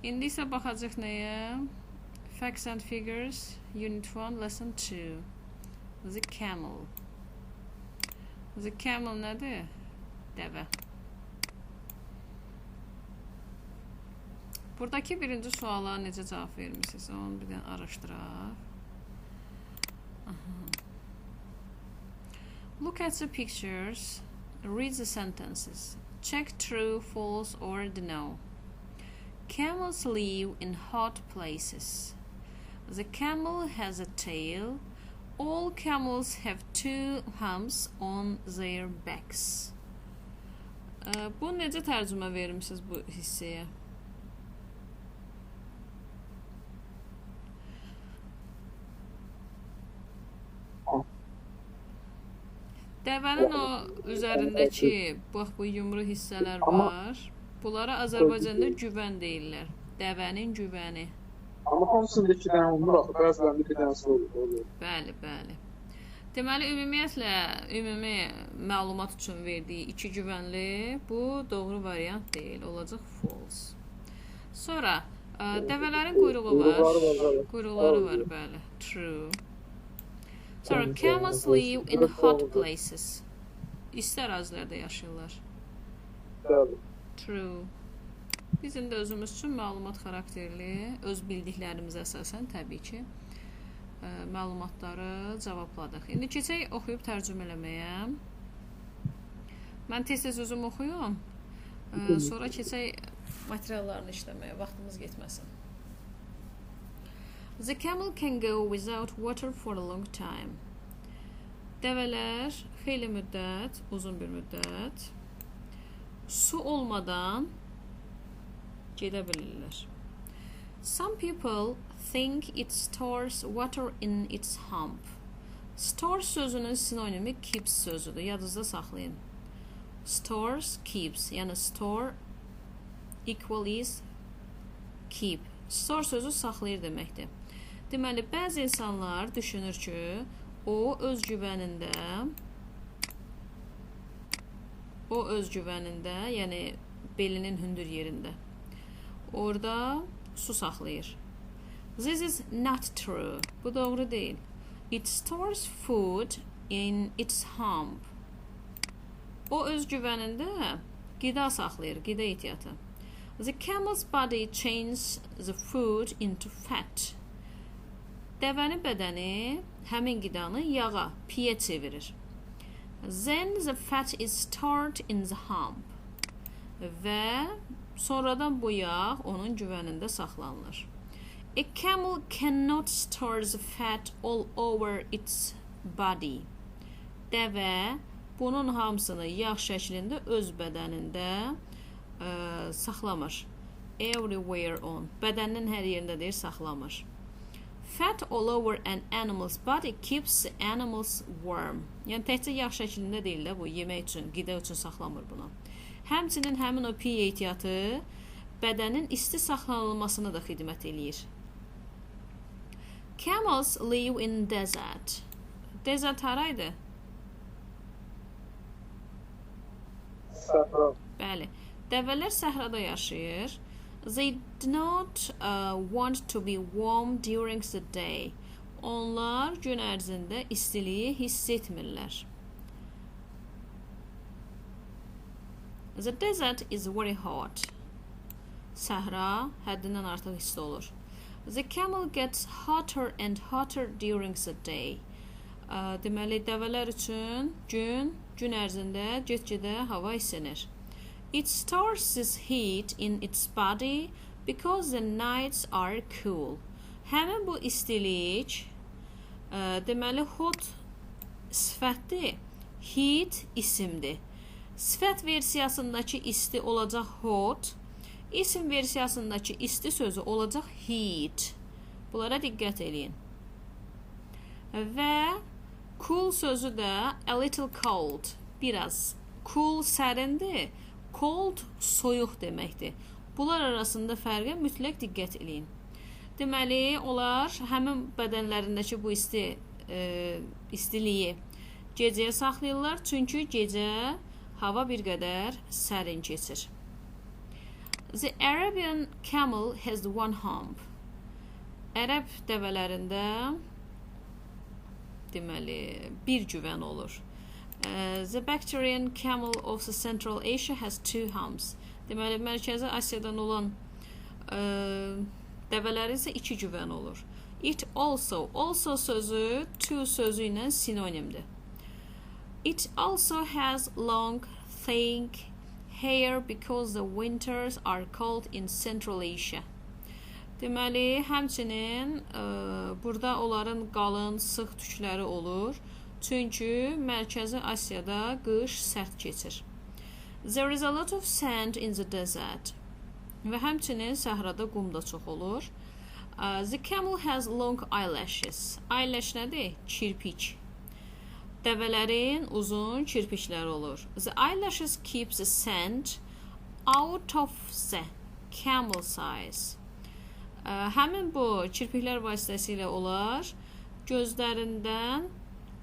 İndi isə baxacaq nəyə? Facts and Figures, Unit 1, Lesson 2. The Camel. The Camel nədir? Dəvə. Buradakı birinci suala necə cavab vermişsiniz? Onu bir dənə araşdıraq. Look at the pictures. Read the sentences. Check true, false, or no. Camels live in hot places. The camel has a tail. All camels have two humps on their backs. Bu necə tərcümə vermişsiniz bu hissəyə? Dəvənin o üzərindəki bax bu yumru hissələr var. Bunlara Azərbaycanda güvən deyirlər. Dəvənin güvəni. Amma hamısında 2 dənə olmur axı, bəzilərində 1 dənəsi olur. Bəli, bəli. Deməli, ümumiyyətlə, ümumi məlumat üçün verdiyi 2 güvənli, bu doğru variant deyil, olacaq false. Sonra, dəvələrin quyruğu var. Quyruqları var, bəli. True. Sonra, camels live in hot places. İsti ərazilərdə yaşayırlar. Bəli. True. Bizim də özümüz üçün məlumat xarakterli, öz bildiklərimizə əsasən təbii ki, məlumatları cavabladıq. İndi keçək oxuyub tərcümə eləməyə. Mən tez-tez özüm oxuyum. Sonra keçək materiallarını işləməyə, vaxtımız getməsin. The camel can go without water for a long time. Dəvələr xeyli müddət, uzun bir müddət su olmadan gedə bilirlər. Some people think it stores water in its hump. Store sözünün sinonimi keeps sözüdür. Yadınızda saxlayın. Stores, keeps. Yəni store equal is keep. Store sözü saxlayır deməkdir. Deməli, bəzi insanlar düşünür ki, o öz güvənində, yəni belinin hündür yerində, orada su saxlayır. This is not true. Bu doğru deyil. It stores food in its hump. O öz güvənində qida saxlayır, qida ehtiyatı. The camel's body changes the food into fat. Dəvənin bədəni həmin qidanı yağa, piyə çevirir. Then the fat is stored in the hump. Və sonradan bu yağ onun güvənində saxlanılır. A camel cannot store the fat all over its body. Dəvə bunun hamısını yağ şəklində öz bədənində saxlamır. Everywhere on. Bədənin hər yerində deyir, saxlamır. Fat all over an animal's body keeps the animals warm. Yəni, təkcə yağ şəklində deyil də bu, yemək üçün, qida üçün saxlamır bunu. Həmçinin həmin o piyə ehtiyatı bədənin isti saxlanılmasına da xidmət eləyir. Camels live in desert. Desert haraydı? Səhra. Bəli. Dəvələr səhrada yaşayır. They do not want to be warm during the day. Onlar gün ərzində istiliyi hiss etmirlər. The desert is very hot. Səhra həddindən artıq isti olur. The camel gets hotter and hotter during the day. Deməli, dəvələr üçün gün ərzində get-gedə hava isinir. It stores this heat in its body because the nights are cool. Həmin bu istilik, deməli, hot sifətdir, heat isimdir. Sifət versiyasındakı isti olacaq hot, isim versiyasındakı isti sözü olacaq heat. Bunlara diqqət edin. Və cool sözü də a little cold, biraz. Cool sərindir, cold soyuq deməkdir. Bunlar arasında fərqə mütləq diqqət edin. Deməli, onlar həmin bədənlərindəki bu istiliyi gecəyə saxlayırlar, çünki gecə hava bir qədər sərin keçir. The Arabian camel has one hump. Ərəb dəvələrində deməli bir güvən olur. The Bactrian camel of the Central Asia has two humps. Deməli Mərkəzi Asiyadan olan dəvələri isə iki güvən olur. It also sözü to sözü ilə sinonimdir. It also has long, thick hair because the winters are cold in Central Asia. Deməli, həmçinin burada onların qalın, sıx tükləri olur. Çünki Mərkəzi Asiyada qış sərt keçir. There is a lot of sand in the desert. Və həmçinin səhrada qum da çox olur. The camel has long eyelashes. Eyelash nədir? Kirpik. Dəvələrin uzun kirpikləri olur. The eyelashes keep the sand out of the camel's eyes. Həmin bu kirpiklər vasitəsilə onlar gözlərindən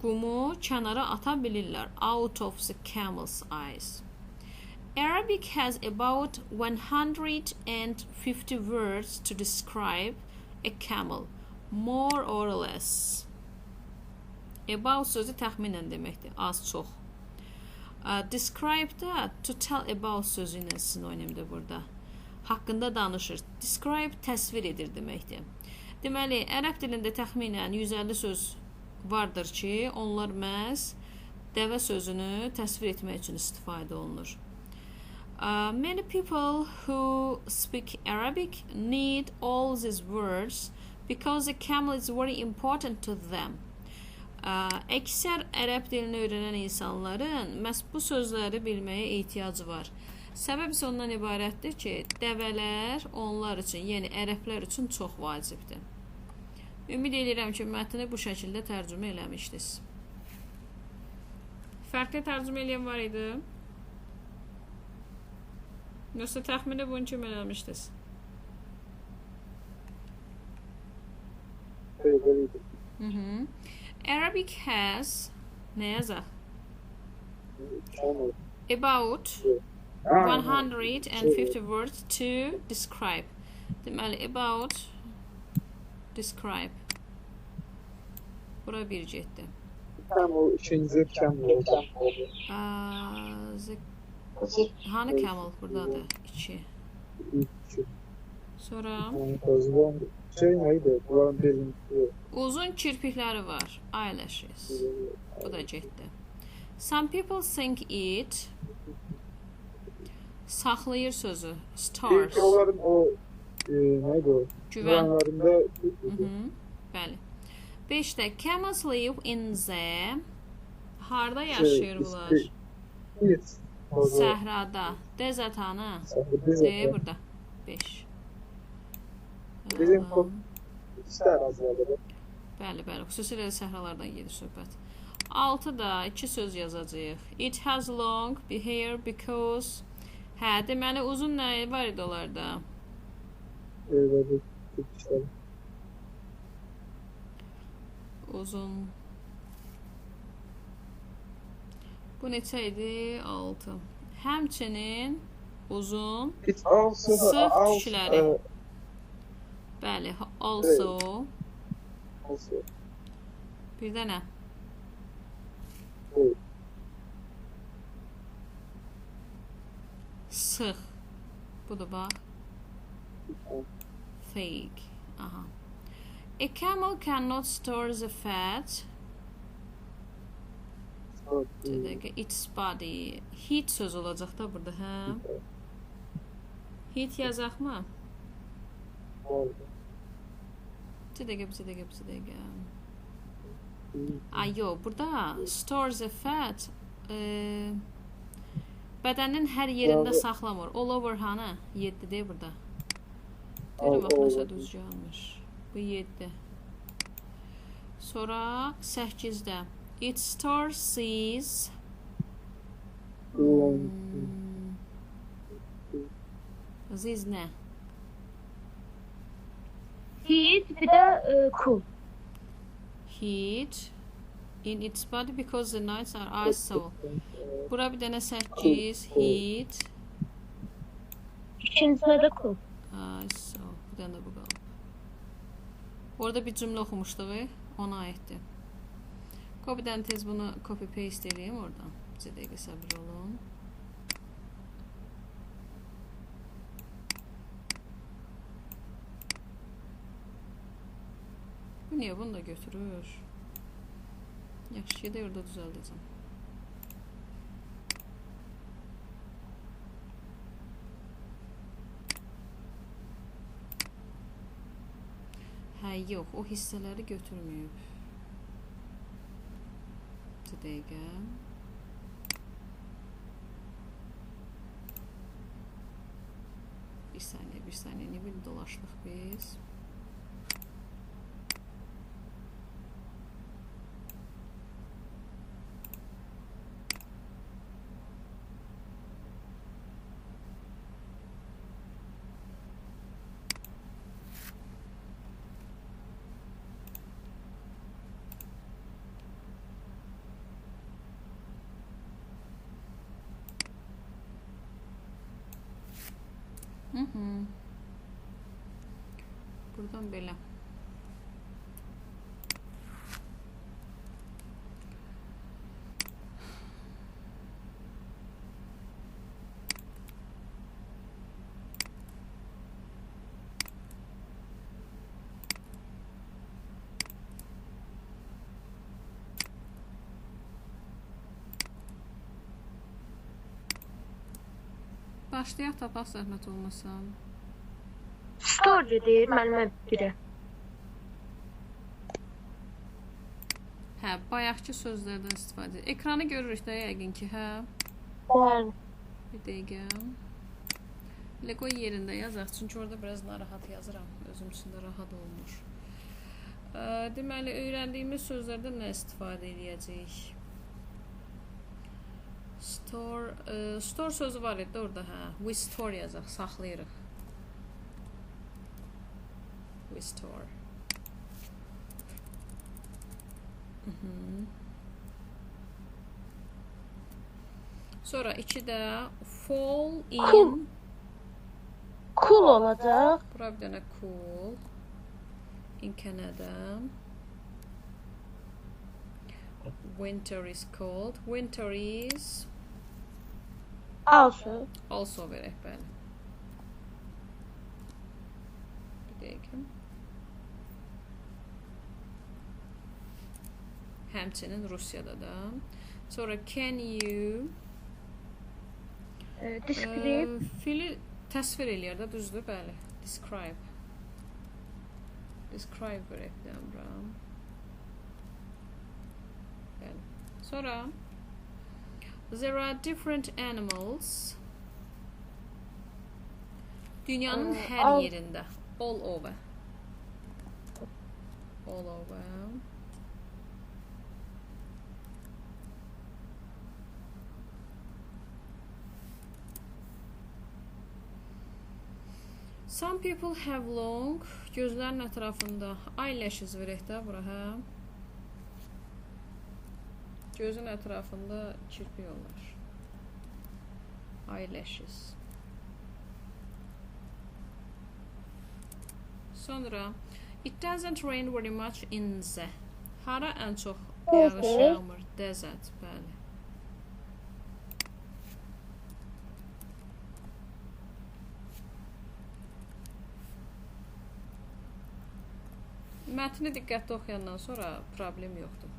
qumu kənara ata bilirlər. Out of the camel's eyes. Arabic has about 150 words to describe a camel, more or less. About sözü təxminən deməkdir, az çox. Describe da to tell about sözü ilə sinonimdir burada. Haqqında danışır. Describe təsvir edir deməkdir. Deməli, ərəb dilində təxminən 150 söz vardır ki, onlar məhz dəvə sözünü təsvir etmək üçün istifadə olunur. Many people who speak Arabic need all these words because the camel is very important to them. Əksər ərəb dilini öyrənən insanların məhz bu sözləri bilməyə ehtiyacı var. Səbəb isə ondan ibarətdir ki, dəvələr onlar üçün, yəni ərəblər üçün çox vacibdir. Ümid edirəm ki, mətni bu şəkildə tərcümə eləmişdiniz. Fərqli tərcümə eləyən var idi? Yoxsa təxmini bunun kimi eləmişdiniz? Arabic has nə yazaq? About 150 words to describe. Deməli, about describe. Bura bir getdi. Camel, ikinci camel. Hanı camel buradadır? 2. Sonra neydi? Buranın belirli. Uzun kirpikləri var. Eyelashes. Bu da getdi. Some people think it saxlayır sözü. Stars. Onların o neydi o? Güvən. Bəli. 5-də camels live in the harda yaşayır bunlar? Səhrada. Desert hanı? Deyir burada. 5. Bizim istər azaldır. Bəli, xüsusilə səhralardan gedir söhbət. 6-da 2 söz yazacağıq. It has long hair because deməli uzun nə var idi onlarda? Uzun. Bu neçə idi? 6. Həmçinin uzun sıx tükləri. Bəli, also. Bir də nə? Sıx. Budur bax. Fake. Aha. A camel cannot store the fat. Its body. Heat söz olacaq da burada, hə? Heat yazaq mı? Bir dəqiqə. Ay, yox, burada store the fat bədənin hər yerində saxlamır. All over hanı? 7 deyir burada. Deyirəm, bax, nəsə düzgə almış. Bu 7. Sonra 8-də it stores seas. Ziz nə? Heat, bir də cool. Heat in its body because the nights are ice so. Bura bir dənə 8, heat. İkincisinde de cool. Ay, sağ ol. Bir dənə də bu qalıb. Orada bir cümlə oxumuşduq, ona aiddir. Copy'dən tez bunu copy paste edeyim oradan. Bir dəqiqə səbir olun. Bu niyə bunu da götürür? Yaxşı ki də orada düzəldəcəm. Hə, yox, o hissələri götürməyib. Bir dəqiqə. Bir saniyə, nə bir dolaşdıq biz. Buradan belə. Başlayaq tapaq zəhmət olmasa. Story deyir müəllimə biri. Hə, bayaqki sözlərdən istifadə edir. Ekranı görürük də yəqin ki, hə? Bəli. Bir dəqiqə. Elə qoy yerində yazaq, çünki orada biraz narahat yazıram. Özüm üçün də rahat olmur. Deməli, öyrəndiyimiz sözlərdən nə istifadə edəcəyik? Store sözü var idi orada, hə? We store yazaq, saxlayırıq. We store. Sonra 2-də fall in. Cool olacaq. Bura bir dənə cool. In Canada. Winter is cold. Winter is also verək, bəli. Bir dəqiqə. Həmçinin Rusiyada da. Sonra can you Describe. Fili təsvir eləyər də, düzdür, bəli. Describe. Describe verək də. Bəli. Sonra there are different animals. Dünyanın hər yerində. All over. All over. Some people have long, gözlərin ətrafında eyelashes verək də bura, hə? Gözün ətrafında kirpi olur. Eyelashes. Sonra it doesn't rain very much in the. Hara ən çox yağış yağmır? Desert, bəli. Mətni diqqətli oxuyandan sonra problem yoxdur.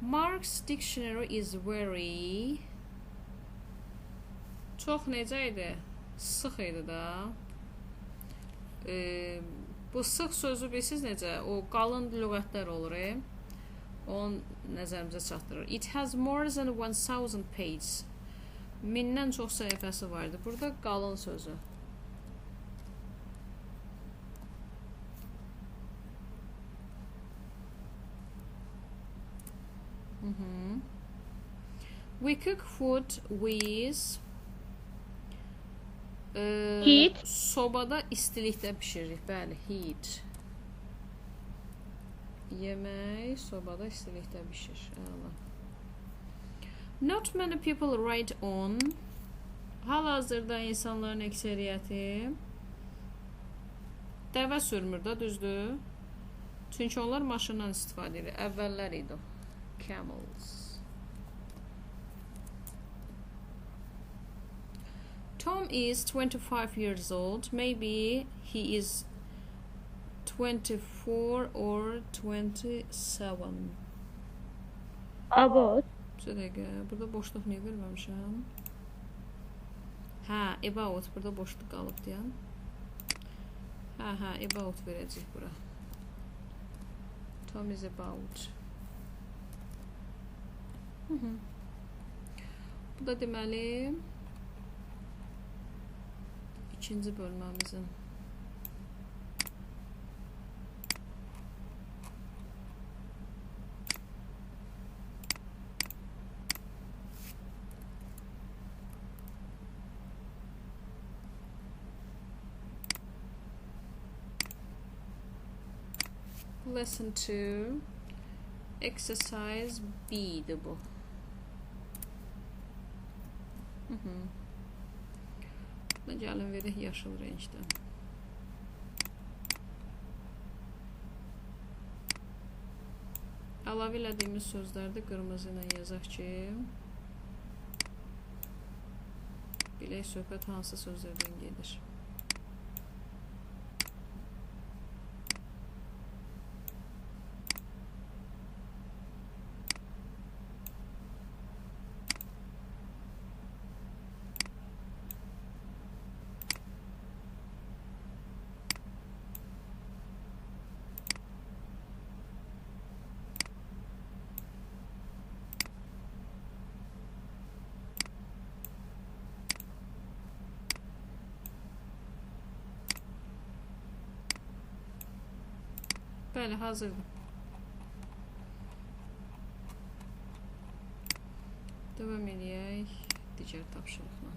Mark's dictionary is very. Çox necə idi? Sıx idi da. Bu sıx sözü bilirsiniz necə? O qalın lüğətlər olur. Onu nəzərimizə çatdırır. It has more than 1000 pages. 1000-dən çox səhifəsi vardı. Burada qalın sözü. We cook food with Heat. Sobada istilikdə bişiririk. Bəli, heat. Yemək sobada istilikdə bişir. Not many people ride on Hal-hazırda insanların əksəriyyəti dəvə sürmür da, düzdür? Çünki onlar maşından istifadə edir. Əvvəllər idi o. Camels. Tom is 25 years old. Maybe he is 24 or 27. About. Bir dəqiqə, burada boşluq niyə verməmişəm? Hə, about, burada boşluq qalıb deyəm. Hə, about verəcək bura. Tom is about. Bu da deməli ikinci bölməmizin. Lesson 2 Exercise B'di bu. Gəlin verək yaşıl rəngdən. Əlavə elədiyimiz sözlərdə qırmızı ilə yazaq ki, bilək söhbət hansı sözlərdən gedir. Bəli, hazırdır. Davam edək digər tapşırıqla.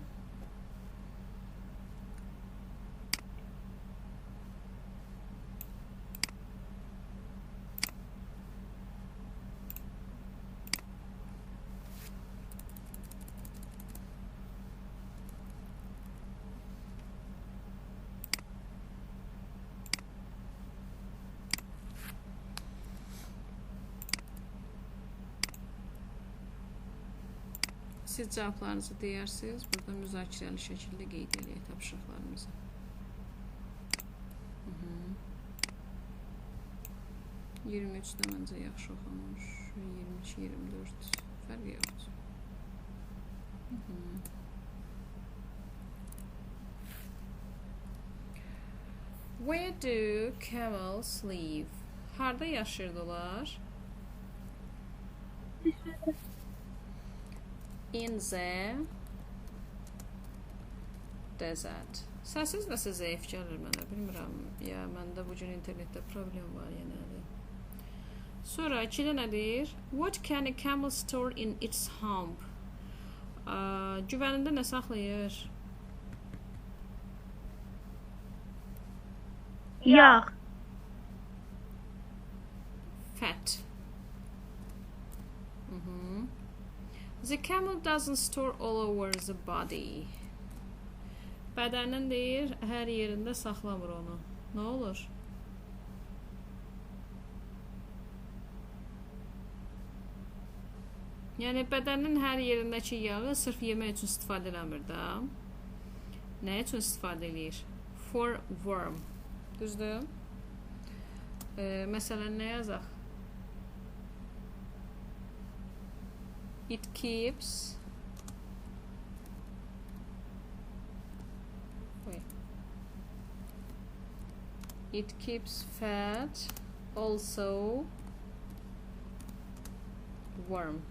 Siz cavablarınızı deyirsiniz. Burada müzakirəli şəkildə qeyd edək tapşırıqlarımızı. 23 də məncə yaxşı oxunur. 23, 24 fərq yoxdur. Where do camels live? Harda yaşayırdılar? In the desert. Səsiz nəsə zəif gəlir mənə, bilmirəm. Ya, məndə bugün internetdə problem var, yəni. Sonra 2-də nədir? What can a camel store in its hump? Güvənində nə saxlayır? Yağ. Fat. The camel doesn't store all over the body. Bədənin deyir, hər yerində saxlamır onu. Nə olur? Yəni, bədənin hər yerindəki yağı sırf yemək üçün istifadə eləmir da. Nə üçün istifadə edir? For worm. Düzdür? Məsələn, nə yazaq? It keeps fat, also warm.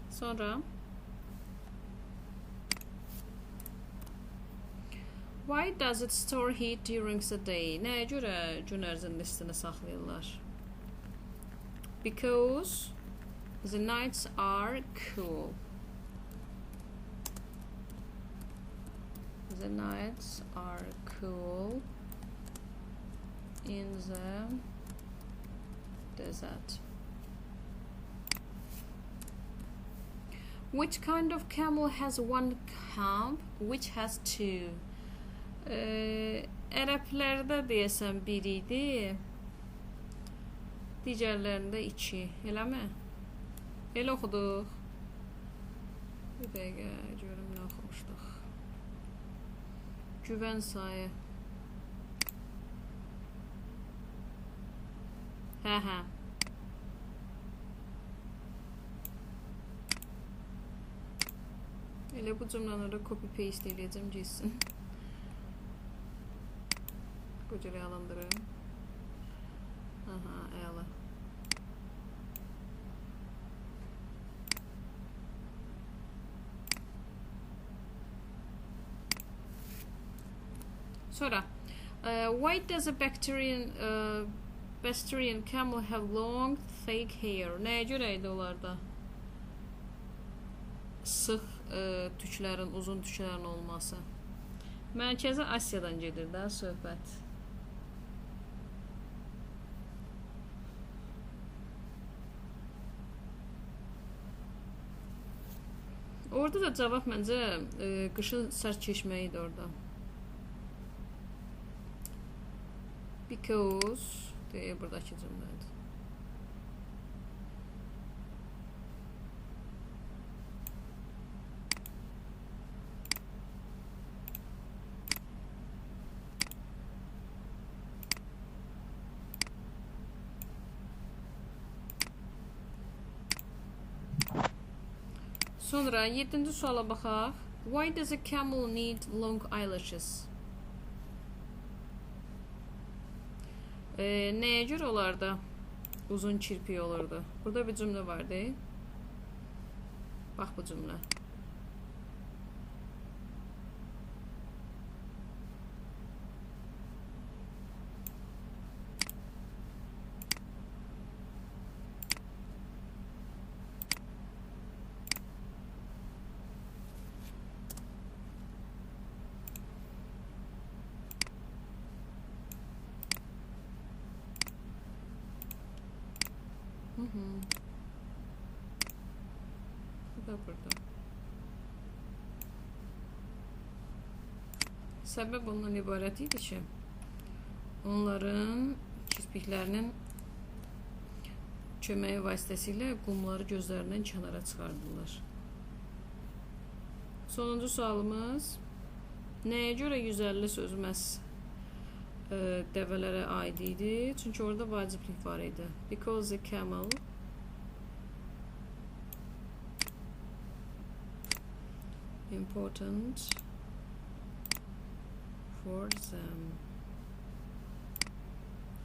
Sonra why does it store heat during the day? Nəyə görə gün ərzində istini saxlayırlar? Because the nights are cool. The nights are cool in the desert. Which kind of camel has one hump? Which has two? Ərəblərdə deyəsən bir idi. Digərlərində 2. Eləmi? Elə oxuduq. Bir dəqiqə görüm nə oxumuşduq. Güvən sayı. Hə. Elə bu cümlələri copy paste eləyəcəm gəlsin. Bu cürə yalandırım. Aha, əla. Sonra, why does a Bactrian camel have long, thick hair? Nəyə görə idi onlarda? Sıx tüklərin, uzun tüklərin olması. Mərkəzi Asiyadan gedir də söhbət. Orada da cavab məncə qışın sərt keçməyi idi orada. Because deyə buradakı cümlədir. Sonra 7-ci suala baxaq. Why does a camel need long eyelashes? Nəyə görə onlarda uzun kirpik olurdu? Burada bir cümlə vardı. Bax bu cümlə. Bu da burada. Səbəb ondan ibarət idi ki, onların kirpiklərinin köməyi vasitəsilə qumları gözlərindən kənara çıxardılar. Sonuncu sualımız, nəyə görə 150 sözü məhz dəvələrə aid idi? Çünki orada vaciblik var idi. Because the camel important for them.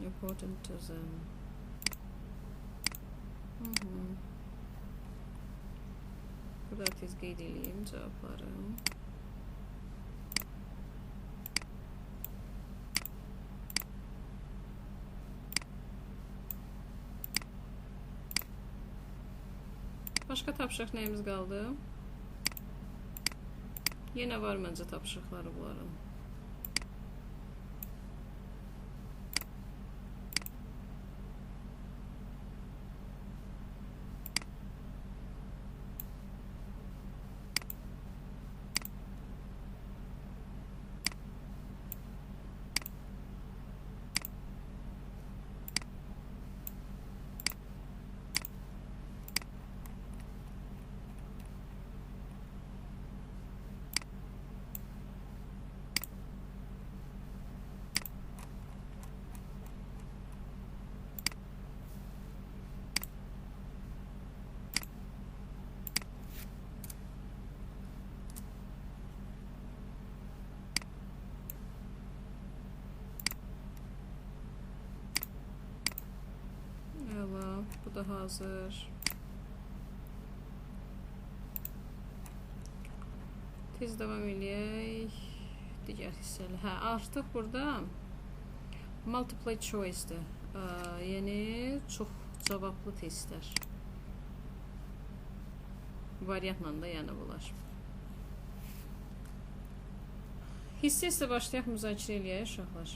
Important to them. Burada tez qeyd edeyim cavabları. Başqa tapşırıq nəyimiz qaldı? Yenə var məncə tapşırıqları bunların. Bu da hazır. Tez davam eləyək. Digər hissəli. Hə, artıq burada multiple choice'dir. Yəni çox cavablı testlər. Variantla da yəni bunlar. Hissə başlayaq müzakirə eləyək uşaqlar.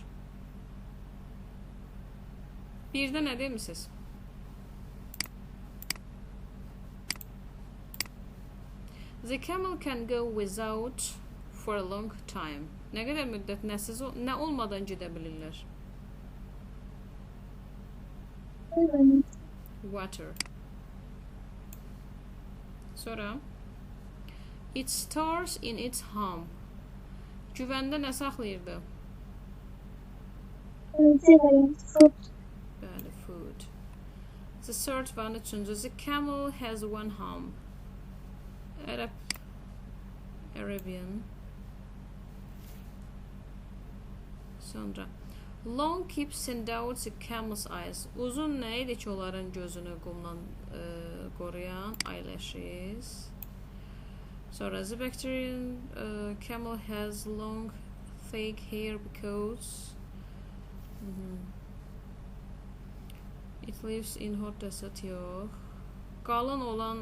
Birdə nə demisiniz? The camel can go without for a long time. Nə qədər müddət nə olmadan gedə bilirlər? Water. Sonra it stores in its home. Güvəndə nə saxlayırdı? Bəli, food. The third one, üçüncü. The camel has one home. Arabian. Sonra long keeps in doubt the camel's eyes. Uzun nə idi ki, onların gözünü qumdan qoruyan? Eyelashes. Sonra the bacterian camel has long thick hair because it lives in hot desert. Yox. Qalın olan,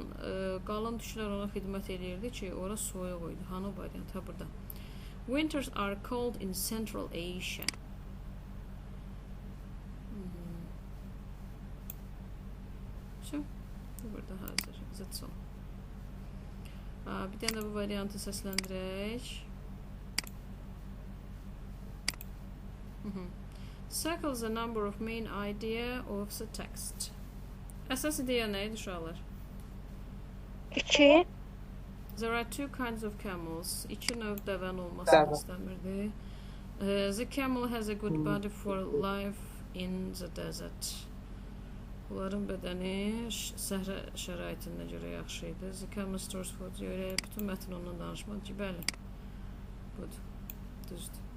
qalın tüklər ona xidmət edirdi ki, ora soyuq idi. Hanı variant? Ha, burada. Winters are cold in Central Asia. Burada hazır. That's all. Bir tane bu variantı səsləndirək. Circle the number of main idea of the text. Əsas ideya nə idi uşaqlar? 2. There are two kinds of camels. İki növ dəvən olmasını istəmirdi. The camel has a good body for life in the desert. Onların bədəni səhra şəraitində görə yaxşı idi. The camel stores food. Bütün mətn ondan danışmadı ki, bəli. Budur. Düzdür.